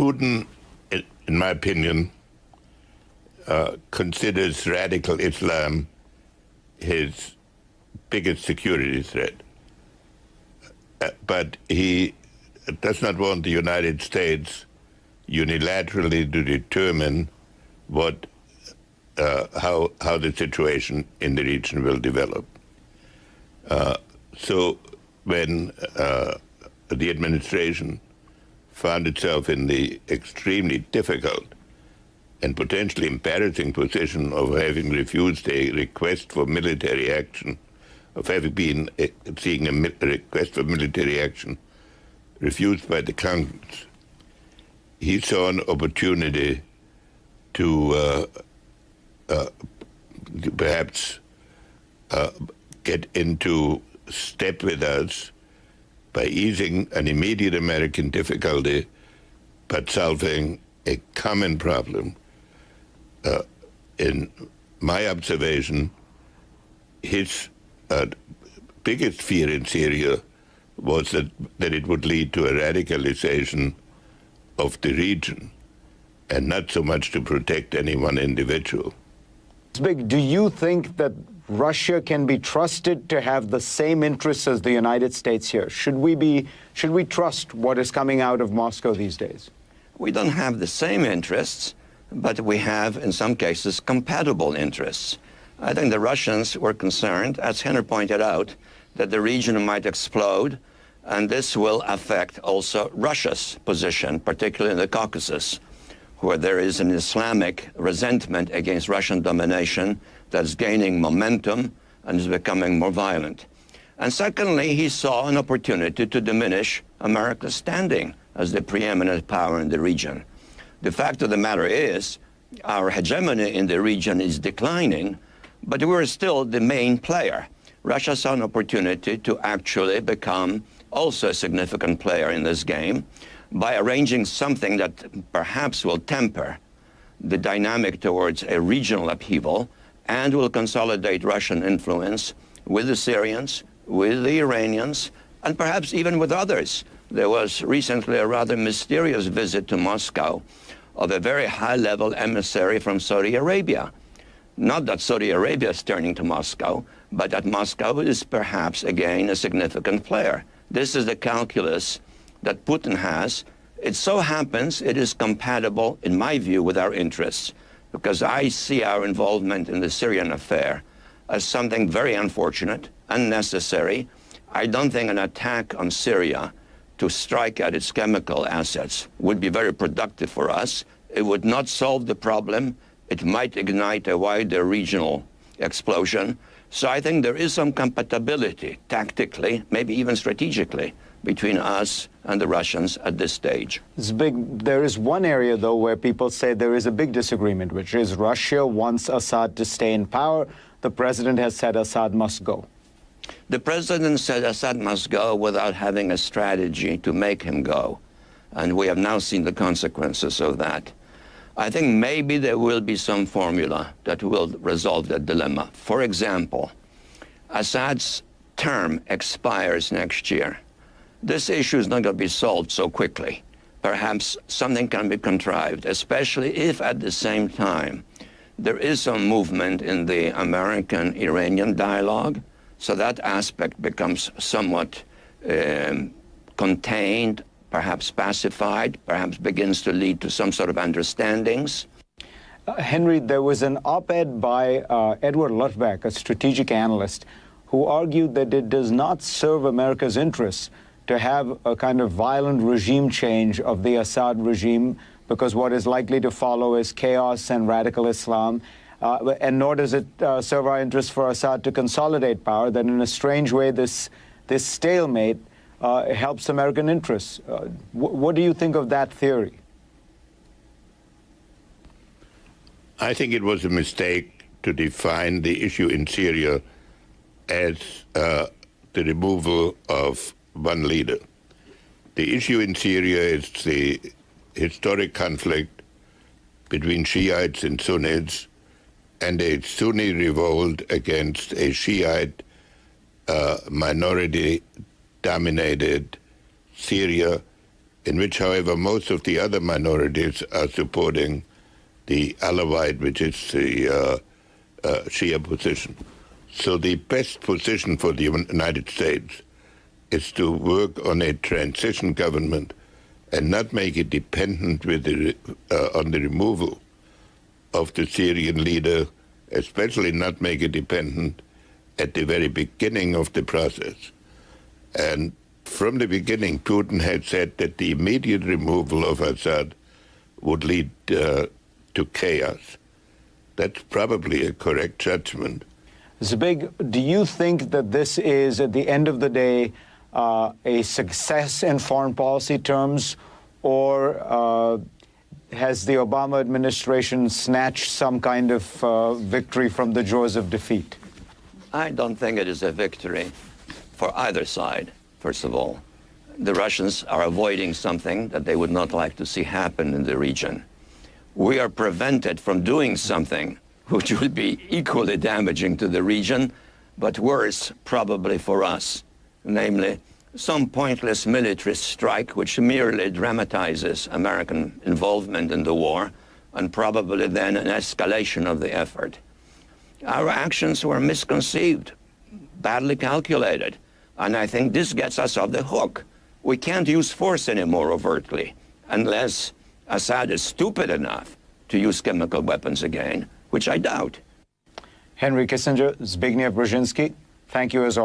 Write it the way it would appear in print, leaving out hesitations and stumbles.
Putin, in my opinion, considers radical Islam his biggest security threat. But he does not want the United States unilaterally to determine how the situation in the region will develop. So when the administration found itself in the extremely difficult and potentially embarrassing position of having refused a request for military action, of having been seeing a request for military action refused by the Congress, he saw an opportunity to perhaps get into step with us by easing an immediate American difficulty, but solving a common problem. In my observation, his biggest fear in Syria was that it would lead to a radicalization of the region, and not so much to protect any one individual. Do you think that Russia can be trusted to have the same interests as the United States here? Should we trust what is coming out of Moscow these days? We don't have the same interests, but we have, in some cases, compatible interests. I think the Russians were concerned, as Henry pointed out, that the region might explode, and this will affect also Russia's position, particularly in the Caucasus, where there is an Islamic resentment against Russian domination that's gaining momentum and is becoming more violent. And secondly, he saw an opportunity to diminish America's standing as the preeminent power in the region. The fact of the matter is, our hegemony in the region is declining, but we're still the main player. Russia saw an opportunity to actually become also a significant player in this game by arranging something that perhaps will temper the dynamic towards a regional upheaval and will consolidate Russian influence with the Syrians, with the Iranians, and perhaps even with others. There was recently a rather mysterious visit to Moscow of a very high-level emissary from Saudi Arabia. Not that Saudi Arabia is turning to Moscow, but that Moscow is perhaps, again, a significant player. This is the calculus that Putin has. It so happens it is compatible, in my view, with our interests, because I see our involvement in the Syrian affair as something very unfortunate, unnecessary. I don't think an attack on Syria to strike at its chemical assets would be very productive for us. It would not solve the problem. It might ignite a wider regional explosion. So I think there is some compatibility tactically, maybe even strategically, between us and the Russians at this stage. There is one area, though, where people say there is a big disagreement, which is Russia wants Assad to stay in power. The president has said Assad must go. The president said Assad must go without having a strategy to make him go. And we have now seen the consequences of that. I think maybe there will be some formula that will resolve that dilemma. For example, Assad's term expires next year. This issue is not going to be solved so quickly. Perhaps something can be contrived, especially if at the same time there is some movement in the American-Iranian dialogue, so that aspect becomes somewhat contained, perhaps pacified, perhaps begins to lead to some sort of understandings. Henry, there was an op-ed by Edward Luttwak, a strategic analyst, who argued that it does not serve America's interests to have a kind of violent regime change of the Assad regime, because what is likely to follow is chaos and radical Islam, and nor does it serve our interests for Assad to consolidate power, that in a strange way this stalemate helps American interests. What do you think of that theory? I think it was a mistake to define the issue in Syria as the removal of one leader. The issue in Syria is the historic conflict between Shiites and Sunnis, and a Sunni revolt against a Shiite minority-dominated Syria in which, however, most of the other minorities are supporting the Alawite, which is the Shia position. So the best position for the United States is to work on a transition government and not make it dependent with on the removal of the Syrian leader, especially not make it dependent at the very beginning of the process. And from the beginning, Putin had said that the immediate removal of Assad would lead to chaos. That's probably a correct judgment. Zbig, do you think that this is, at the end of the day, a success in foreign policy terms, or has the Obama administration snatched some kind of victory from the jaws of defeat? I don't think it is a victory for either side, first of all. The Russians are avoiding something that they would not like to see happen in the region. We are prevented from doing something which will be equally damaging to the region, but worse probably for us, namely some pointless military strike which merely dramatizes American involvement in the war, and probably then an escalation of the effort. Our actions were misconceived, badly calculated, and I think this gets us off the hook. We can't use force anymore overtly, unless Assad is stupid enough to use chemical weapons again, which I doubt. Henry Kissinger, Zbigniew Brzezinski, thank you as always.